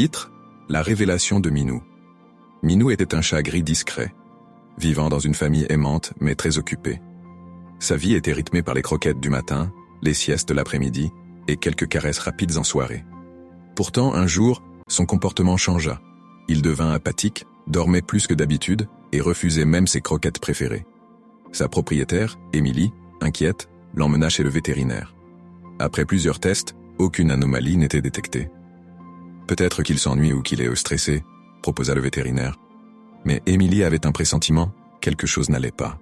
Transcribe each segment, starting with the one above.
Titre : La révélation de Minou. Minou était un chat gris discret, vivant dans une famille aimante mais très occupée. Sa vie était rythmée par les croquettes du matin, les siestes l'après-midi et quelques caresses rapides en soirée. Pourtant, un jour, son comportement changea. Il devint apathique, dormait plus que d'habitude et refusait même ses croquettes préférées. Sa propriétaire, Émilie, inquiète, l'emmena chez le vétérinaire. Après plusieurs tests, aucune anomalie n'était détectée. Peut-être qu'il s'ennuie ou qu'il est stressé, proposa le vétérinaire. Mais Émilie avait un pressentiment, quelque chose n'allait pas.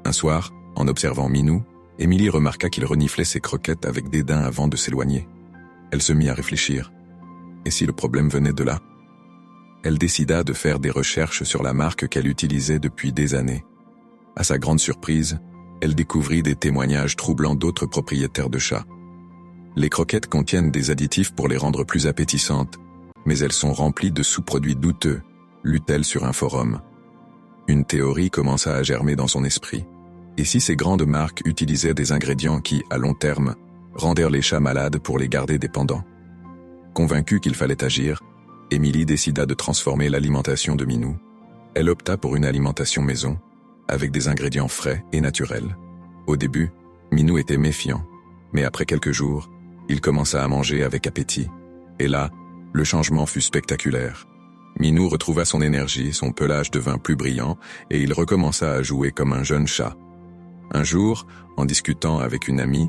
Un soir, en observant Minou, Émilie remarqua qu'il reniflait ses croquettes avec dédain avant de s'éloigner. Elle se mit à réfléchir. Et si le problème venait de là ? Elle décida de faire des recherches sur la marque qu'elle utilisait depuis des années. À sa grande surprise, elle découvrit des témoignages troublants d'autres propriétaires de chats. Les croquettes contiennent des additifs pour les rendre plus appétissantes, mais elles sont remplies de sous-produits douteux, lut-elle sur un forum. Une théorie commença à germer dans son esprit. Et si ces grandes marques utilisaient des ingrédients qui, à long terme, rendèrent les chats malades pour les garder dépendants ? Convaincue qu'il fallait agir, Émilie décida de transformer l'alimentation de Minou. Elle opta pour une alimentation maison, avec des ingrédients frais et naturels. Au début, Minou était méfiant, mais après quelques jours, il commença à manger avec appétit. Et là, le changement fut spectaculaire. Minou retrouva son énergie, son pelage devint plus brillant, et il recommença à jouer comme un jeune chat. Un jour, en discutant avec une amie,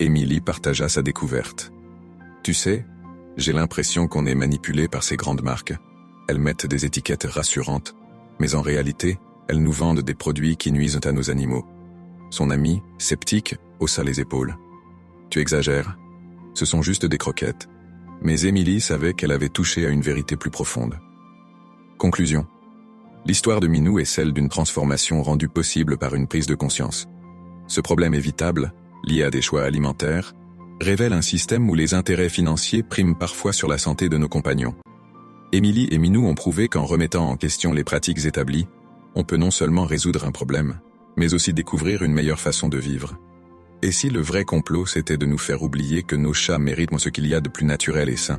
Émilie partagea sa découverte. « Tu sais, j'ai l'impression qu'on est manipulé par ces grandes marques. Elles mettent des étiquettes rassurantes, mais en réalité, elles nous vendent des produits qui nuisent à nos animaux. » Son ami, sceptique, haussa les épaules. « Tu exagères. Ce sont juste des croquettes. » Mais Émilie savait qu'elle avait touché à une vérité plus profonde. Conclusion. L'histoire de Minou est celle d'une transformation rendue possible par une prise de conscience. Ce problème évitable, lié à des choix alimentaires, révèle un système où les intérêts financiers priment parfois sur la santé de nos compagnons. Émilie et Minou ont prouvé qu'en remettant en question les pratiques établies, on peut non seulement résoudre un problème, mais aussi découvrir une meilleure façon de vivre. Et si le vrai complot c'était de nous faire oublier que nos chats méritent ce qu'il y a de plus naturel et sain ?